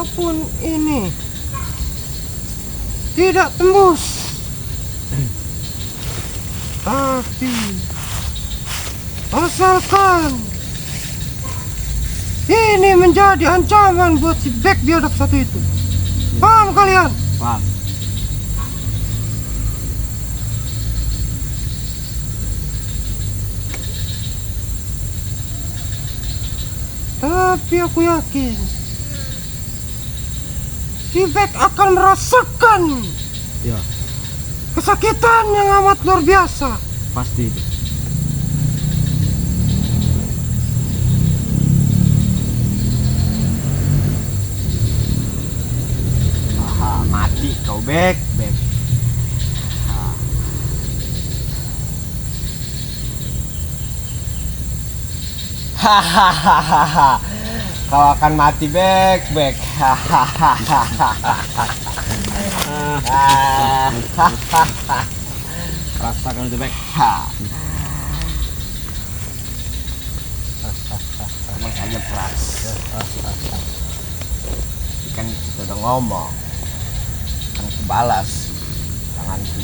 Walaupun ini tidak tembus, tapi asalkan ini menjadi ancaman buat si Bek biadab satu itu. Paham kalian? Paham. Tapi aku yakin si Bek akan merasakan Ya, kesakitan yang amat luar biasa. pasti itu. Aha, mati kau Bek. Hahaha, kau akan mati Bek. Rasakan itu Bek. Emang saja Pras. Kan kita udah ngomong, kan aku balas tanganku,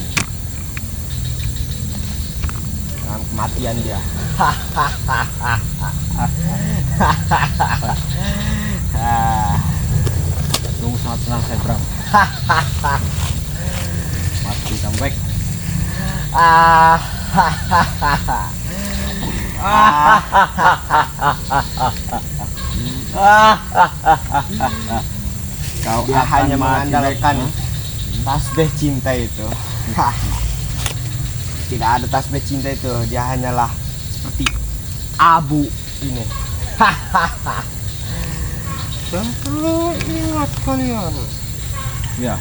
dengan kematian dia. Tunggu sangat senang saya Bram. Mati kamu Bek. Kau hanya mengandalkan tasbih cinta itu. Tidak ada tasbih cinta itu, dia hanyalah seperti abu ini. Dan perlu ingat kalian, Ya.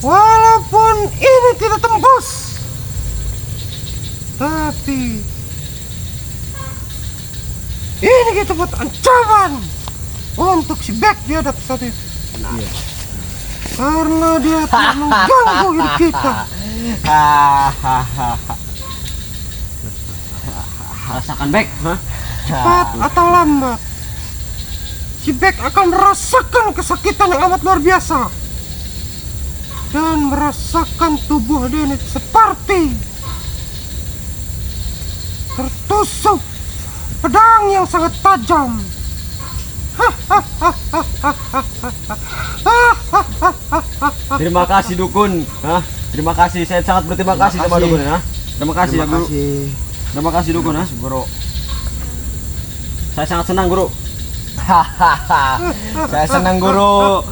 walaupun ini tidak tembus, tapi ini kita buat ancaman untuk si Bek biadab satu itu. Iya. Karena dia telah mengganggu hidup kita. Rasakan Bek, Cepat atau lambat, si Bek akan merasakan kesakitan yang amat luar biasa dan merasakan tubuh dia ini seperti tertusuk pedang yang sangat tajam. Terima kasih Dukun. Terima kasih, saya sangat berterima kasih sama Dukun. Terima kasih ya Guru. Terima kasih Dukun. Guru. Saya sangat senang Guru. Saya senang Guru.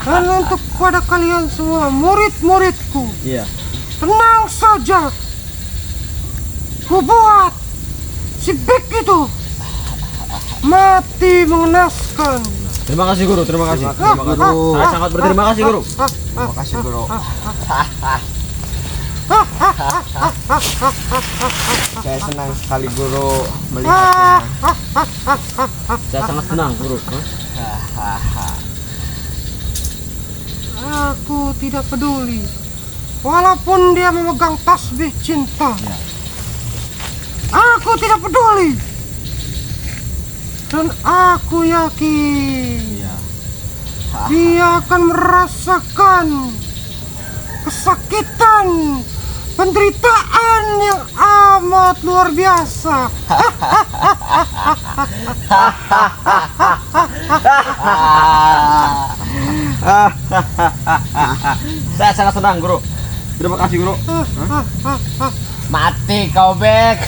Dan untuk pada kalian semua murid-muridku, Iya. tenang saja. Ku buat si Bek itu mati mengenaskan. Terima kasih Guru, terima kasih. Terima kasih, Guru. Saya sangat berterima kasih Guru. Terima kasih, Guru. Saya senang sekali Guru melihatnya. Saya sangat senang Guru. Aku tidak peduli, walaupun dia memegang tasbih cinta. Ya. Aku tidak peduli, dan aku yakin Iya. dia akan merasakan kesakitan, penderitaan yang amat luar biasa. Saya sangat senang Guru. Terima kasih Guru. Mati kau Bek.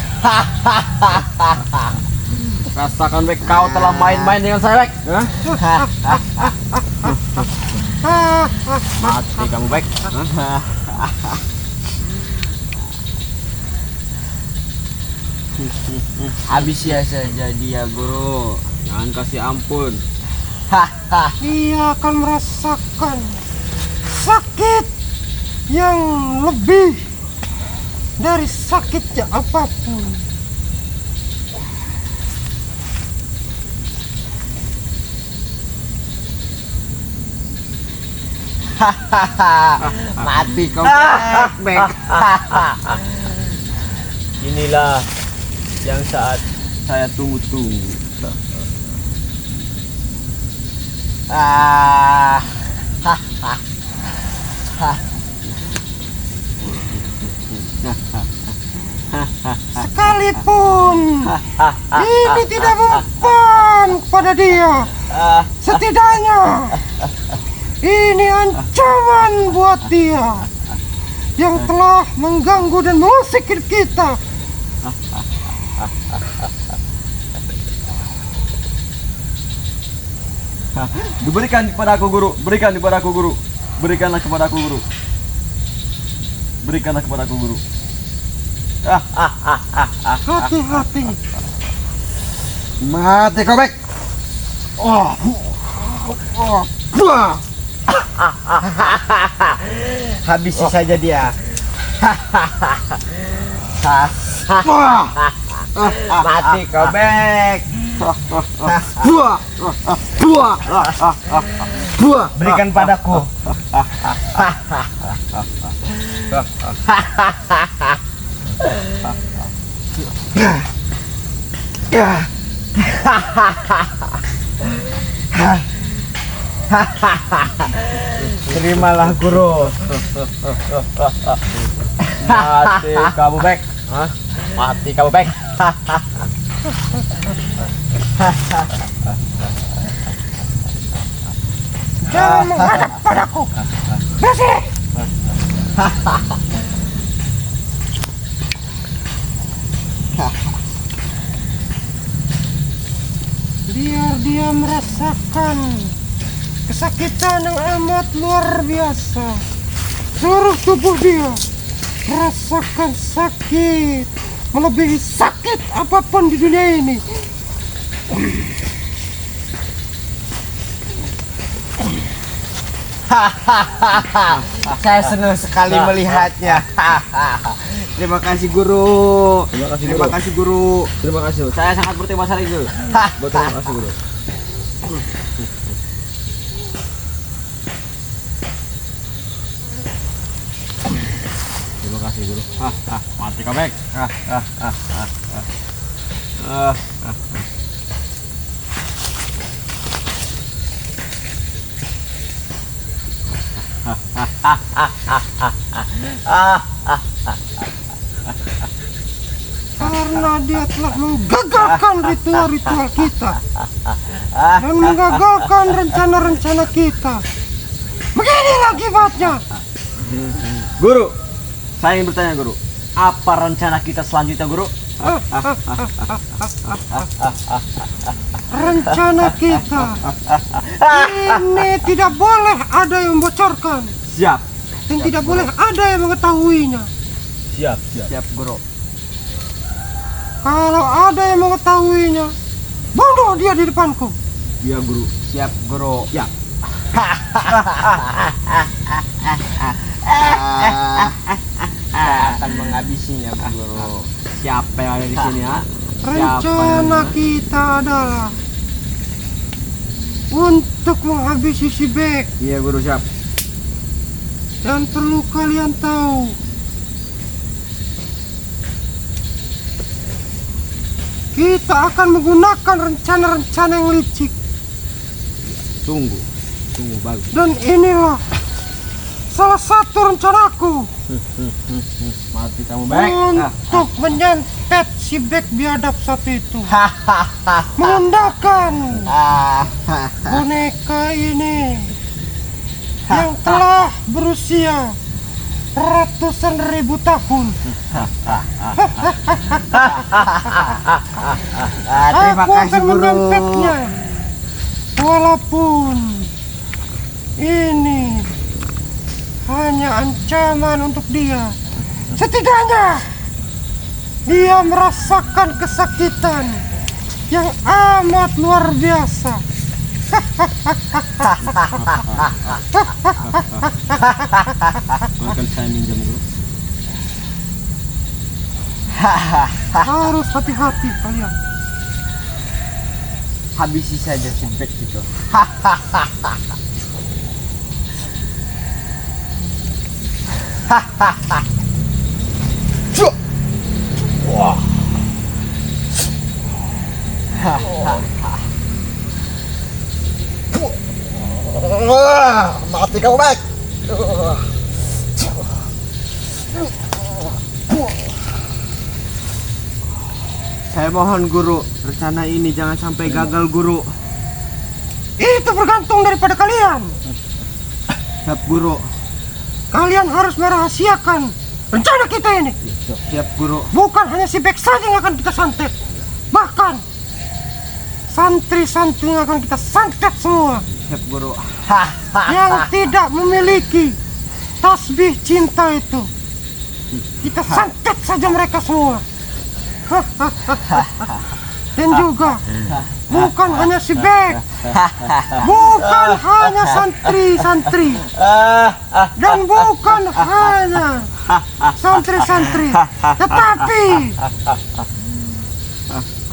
Rasakan Bek, kau telah main-main dengan saya Bek. Mati kamu Bek. Habis ya saja dia Guru. Jangan kasih ampun. Dia akan merasakan sakit yang lebih dari sakitnya apapun. Mati kau Bek. Inilah yang saat saya tunggu-tunggu. Ah. Sekalipun ini tidak mempan kepada dia, setidaknya ini ancaman buat dia yang telah mengganggu dan mengusik hidup kita. Diberikan kepada aku guru, berikan kepada aku guru, berikanlah kepada aku guru, berikanlah kepada aku guru. Hati-hati. Mati kau, Bek. Habisi saja dia. Mati kau, Bek. Berikan padaku. Terimalah guru. Mati kamu, Bek. Mati kamu, Bek. Jangan menghadap padaku. Bersih. Biar dia merasakan kesakitan yang amat luar biasa. Seluruh tubuh dia merasakan sakit, melebihi sakit apapun di dunia ini. Saya senang sekali melihatnya. Terima kasih guru. Terima kasih, guru. Terima kasih. Saya sangat berterima kasih guru. Berterima kasih guru. Terima kasih guru. Mati kau, Bek. Karena dia telah menggagalkan ritual-ritual kita dan menggagalkan rencana-rencana kita. Beginilah akibatnya. Guru, saya ingin bertanya guru. Apa rencana kita selanjutnya, guru? Rencana kita ini tidak boleh ada yang membocorkan Siap. dan tidak boleh ada yang mengetahuinya. Siap, siap. Siap guru. Kalau ada yang mengetahuinya, bunuh dia di depanku. Iya, guru. Siap guru. Ya. Saya akan menghabisinya guru. Siapa yang ada di sini, ya? Rencana kita adalah untuk menghabisi si Bek. Iya, guru, siap. Dan perlu kalian tahu, kita akan menggunakan rencana-rencana yang licik. Tunggu bagus. Dan inilah salah satu rencanaku Mati kamu, Bek. untuk menyantet si Bek biadab satu itu. Menggunakan boneka ini yang telah berusia ratusan ribu tahun. Terima Aku kasih akan guru. menyampetnya, walaupun ini hanya ancaman untuk dia. Setidaknya dia merasakan kesakitan yang amat luar biasa. Akan saya minjam, guru. Harus hati-hati kalian. Habisi saja si Bek itu. Wah. Mati kau baik. Saya mohon guru, rencana ini jangan sampai gagal guru. Itu bergantung daripada kalian. Siap guru. Kalian harus merahasiakan rencana kita ini. Siap guru. Bukan hanya si Bek saja yang akan kita santet, bahkan santri-santri yang akan kita santet semua. Siap guru. Yang tidak memiliki tasbih cinta itu, kita santet saja mereka semua. Dan juga bukan hanya si Bek, bukan hanya santri-santri, dan bukan hanya santri-santri, tetapi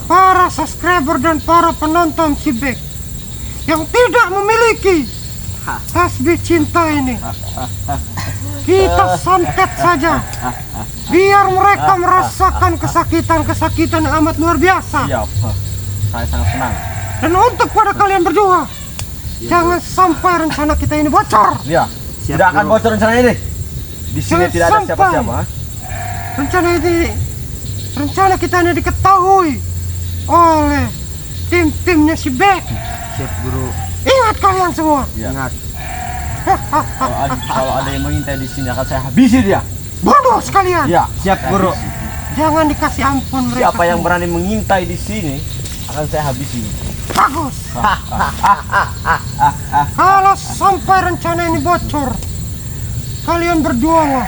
para subscriber dan para penonton si Bek yang tidak memiliki tasbih cinta ini, kita santet saja biar mereka merasakan kesakitan-kesakitan yang amat luar biasa. Siap. Saya sangat senang. Dan untuk pada kalian berdua, jangan sampai rencana kita ini bocor. Iya. Siap, Tidak akan guru. bocor rencana ini. Di sini Jangan tidak ada sampai. siapa-siapa. Rencana kita ini diketahui oleh tim-timnya si Bek. Siap guru. Ingat kalian semua. Iya. Ingat. Kalau ada yang mengintai di sini akan saya habisi dia. Bodoh sekalian. Iya. Siap guru. Jangan dikasih ampun mereka. Siapa yang berani mengintai di sini akan saya habisi. Bagus. Kalau sampai rencana ini bocor, kalian berdua lah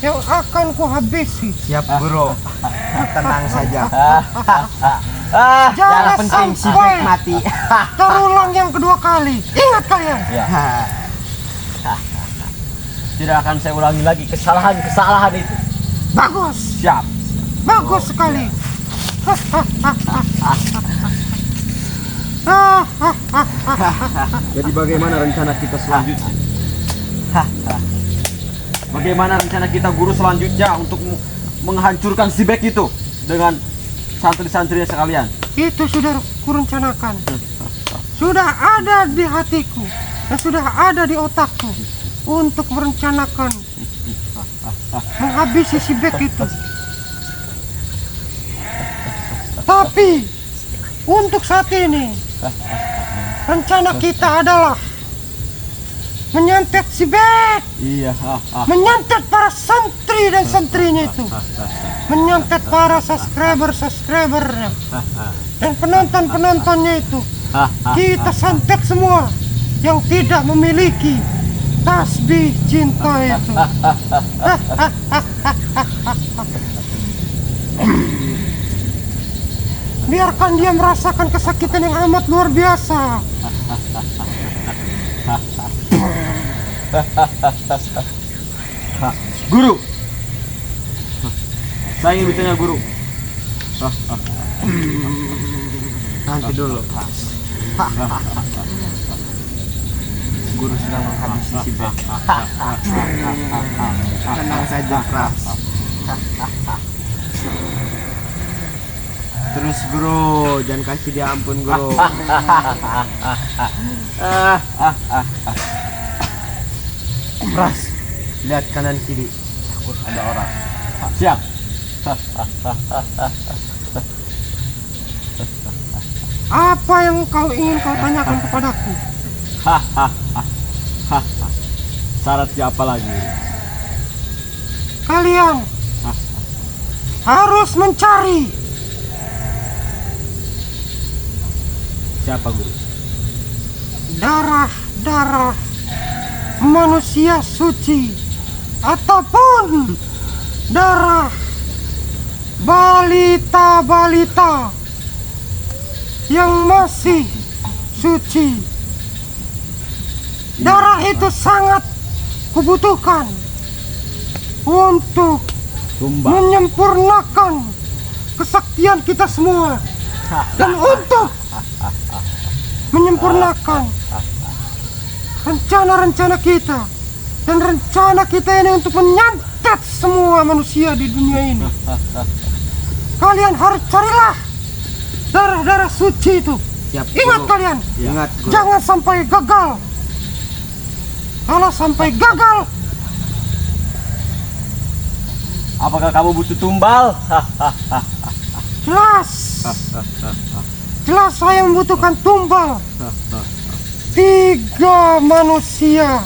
yang akan ku habisi. Siap guru. Tenang saja. Jangan Yang penting si Bek sampai mati. terulang yang kedua kali. Ingat kalian. Ya. Tidak akan saya ulangi lagi kesalahan itu. Bagus. Siap. Bagus sekali. Jadi bagaimana rencana kita selanjutnya? Bagaimana rencana kita guru selanjutnya untuk menghancurkan si Bek itu dengan santri-santrinya sekalian? Itu sudah kurencanakan. Sudah ada di hatiku dan sudah ada di otakku untuk merencanakan menghabisi si Bek itu. Tapi untuk saat ini rencana kita adalah menyantet si Bek, Iya. menyantet para santri dan santrinya itu, menyantet para subscribernya dan penontonnya itu. Kita santet semua yang tidak memiliki tasbih cinta itu. Biarkan dia merasakan kesakitan yang amat luar biasa. Guru. Saya ingin bertanya guru. Nanti dulu, Pras. Guru sedang menghabisi si Bek. Tenang saja, Pras. Terus guru, jangan kasih dia ampun guru. Pras, lihat kanan kiri. Takut ada orang. Siap. Apa yang ingin kau tanyakan kepadaku? Syarat siapa lagi? Kalian harus mencari Siapa guru? darah-darah manusia suci ataupun darah balita-balita yang masih suci. Darah itu sangat kubutuhkan untuk Tumba. menyempurnakan kesaktian kita semua dan untuk menyempurnakan rencana-rencana kita dan rencana kita ini untuk menyantet semua manusia di dunia ini. Kalian harus carilah darah-darah suci itu. Siap, Ingat guru. kalian, Ingat, guru. jangan sampai gagal Kalau sampai gagal, Apakah kamu butuh tumbal? jelas. Jelas saya membutuhkan tumbal. 3 manusia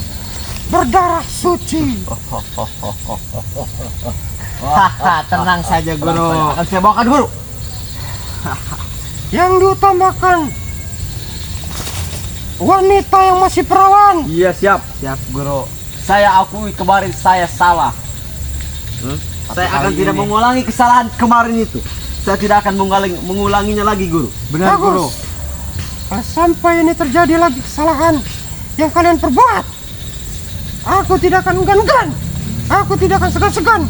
berdarah suci. Tenang saja guru. Akan saya bawakan guru. Yang diutamakan wanita yang masih perawan. Iya siap. Siap guru. Saya akui kemarin saya salah. Saya akan kali tidak ini. mengulangi kesalahan kemarin itu. Saya tidak akan mengulanginya lagi guru. Benar guru. Bagus. Kalau sampai ini terjadi lagi kesalahan yang kalian perbuat, aku tidak akan enggan-enggan. Aku tidak akan segan-segan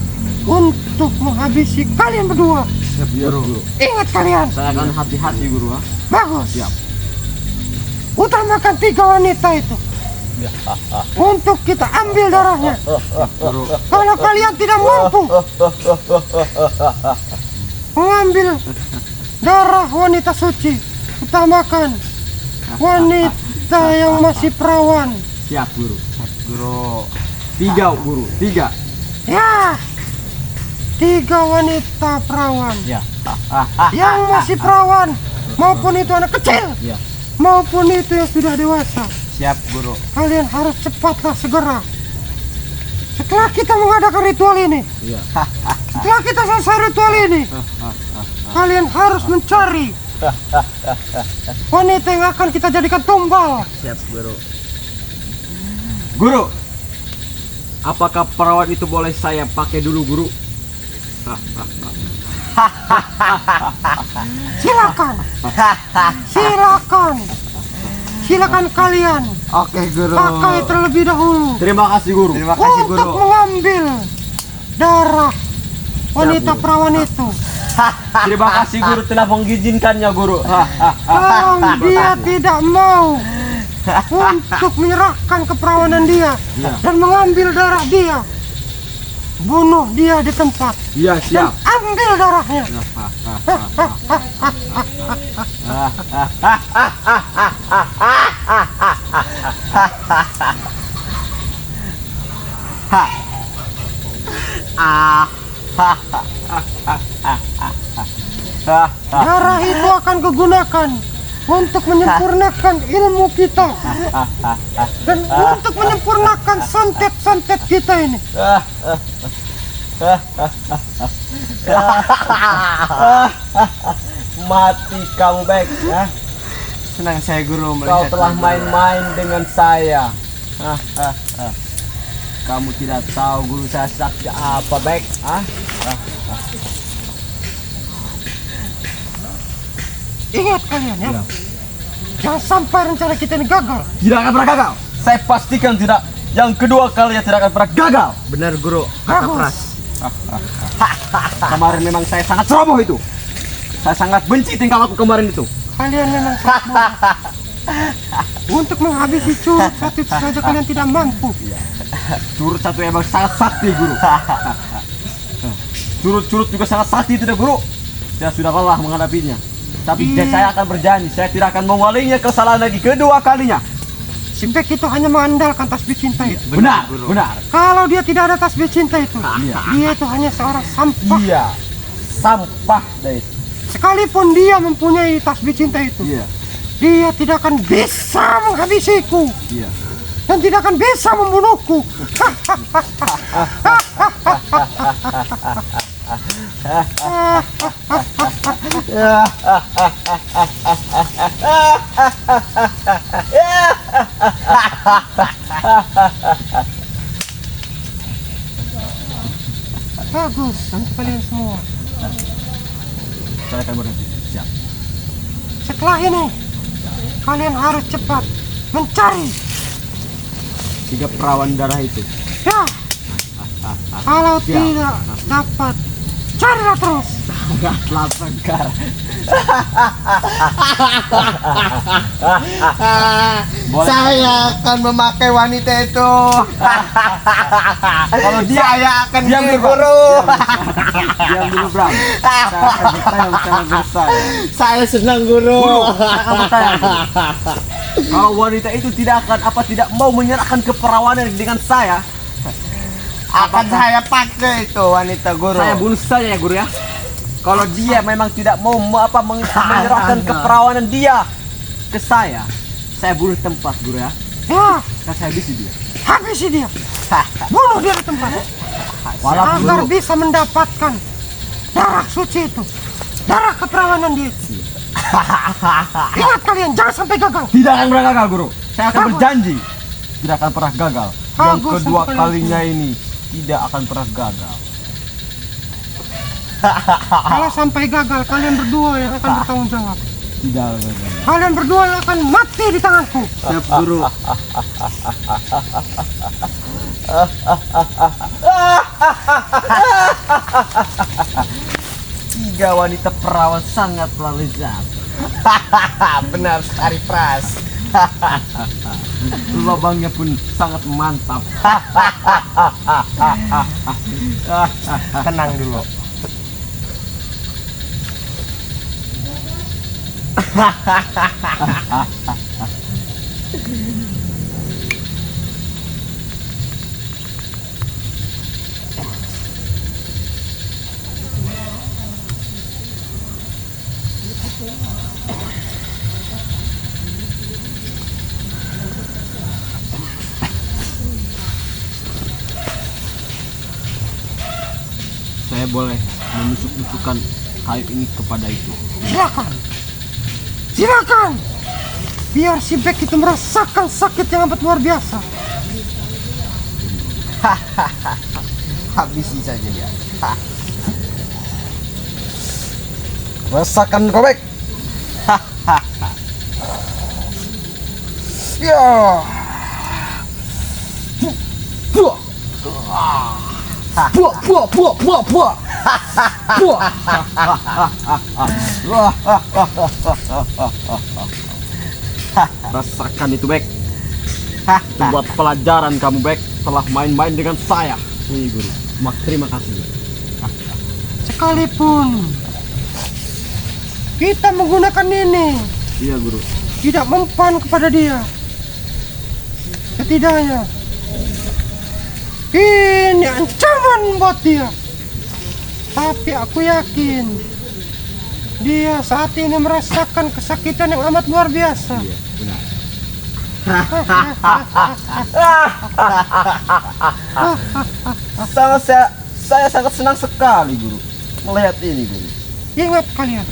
untuk menghabisi kalian berdua. Siap guru. Ingat kalian. Saya akan hati-hati guru. Bagus. Siap. Utamakan 3 wanita itu untuk kita ambil darahnya. Kalau kalian tidak mampu mengambil darah wanita suci, utamakan wanita yang masih perawan. Siap guru. Guru. 3 guru. 3. Ya, 3 wanita perawan Ya. yang masih perawan, maupun itu anak kecil, Ya. maupun itu yang sudah dewasa. Siap guru. Kalian harus cepatlah segera. Setelah kita mengadakan ritual ini, Iya. setelah kita selesai ritual ini, kalian harus mencari wanita yang akan kita jadikan tumbal. Siap guru. Guru. Apakah perawan itu boleh saya pakai dulu guru? Silakan, silakan, silakan kalian Oke guru. pakai terlebih dahulu Terima kasih guru. Terima kasih untuk guru. mengambil darah wanita guru. perawan itu. Terima kasih guru telah mengizinkannya guru. Kalau dia tidak mau untuk menyerahkan keperawanan dia Iya. dan mengambil darah dia, bunuh dia di tempat Iya dan siap. ambil darahnya. Darah itu akan kugunakan untuk menyempurnakan ilmu kita dan untuk menyempurnakan santet-santet kita ini. Mati kamu baik ya. Senang saya guru Kau melihat telah guru. main-main dengan saya. Kamu tidak tahu guru saya sakti apa baik? Ingat kalian ya, Iya. jangan sampai rencana kita ini gagal. Tidak akan pernah gagal. Saya pastikan tidak. Yang kedua kalinya tidak akan pernah gagal. Benar guru. Kata Bagus. Pras. Kemarin memang saya sangat ceroboh itu. Saya sangat benci tingkah laku kemarin itu. Kalian memang sangat bodoh. Untuk menghabisi curut satu itu saja kalian tidak mampu. Curut satu emang sangat sakti guru. Curut-curut juga sangat sakti tidak guru. Saya sudah lelah menghadapinya. Tapi Iya. saya akan berjanji saya tidak akan mengulanginya kesalahan lagi kedua kalinya. Si Bek itu hanya mengandalkan tasbih cinta itu. Benar, Guru. benar. Kalau dia tidak ada tasbih cinta itu, Iya. dia itu hanya seorang sampah. Iya. Sampah deh. Sekalipun dia mempunyai tasbih cinta itu, Iya. dia tidak akan bisa menghabisiku Iya. dan tidak akan bisa membunuhku. Bagus untuk kalian semua. Saya akan berhenti. Siap. Setelah ini, kalian harus cepat mencari. 3 perawan darah itu. Ya, kalau tidak dapat, carilah terus. Sangatlah segar. Boleh. Saya akan memakai wanita itu. Kalau dia Saya akan diam jadi dulu, Bram. guru. Diam dulu, Bram. Saya akan bertanya sama guru saya. Saya senang guru. Guru, saya akan bertanya. Guru. Kalau wanita itu tidak mau menyerahkan keperawanan dengan saya, Akan saya pakai itu wanita guru. saya bunuh saja ya guru ya. Kalau dia memang tidak mau menyerahkan keperawanan dia ke saya bunuh tempat guru ya. Ya, Kan saya habisi dia. habisi dia. Bunuh dia di tempat. Walaupun Agar guru, bisa mendapatkan darah suci itu. Darah keperawanan dia. Ingat kalian, jangan sampai gagal. tidak akan pernah gagal guru. Saya akan berjanji tidak akan pernah gagal. Yang Bagus, kedua sampai kalinya ini tidak akan pernah gagal. Kalau sampai gagal, kalian berdua yang akan bertanggung jawab. Tidak akan gagal. Kalian berdua yang akan mati di tanganku. Siap guru. Tiga wanita perawan sangatlah lezat. Benar sekali Pras. Lubangnya pun sangat mantap. Tenang dulu. Saya boleh menusuk-nusukkan kayu ini kepada itu. Silakan. Silakan. Biar si Beck itu merasakan sakit yang amat luar biasa. Habisi saja dia. Rasakan kau, Bek. Ya. Buah, buah, buah, buah, buah. Buah. Rasakan itu, Bek. Buat pelajaran kamu, Bek, telah main-main dengan saya. Ini guru. Terima kasih. Sekalipun kita menggunakan ini Iya, guru. tidak mempan kepada dia, setidaknya ini ancaman buat dia. Tapi aku yakin dia saat ini merasakan kesakitan yang amat luar biasa. Iya, benar. Saya sangat senang sekali guru melihat ini guru. Ingat kalian,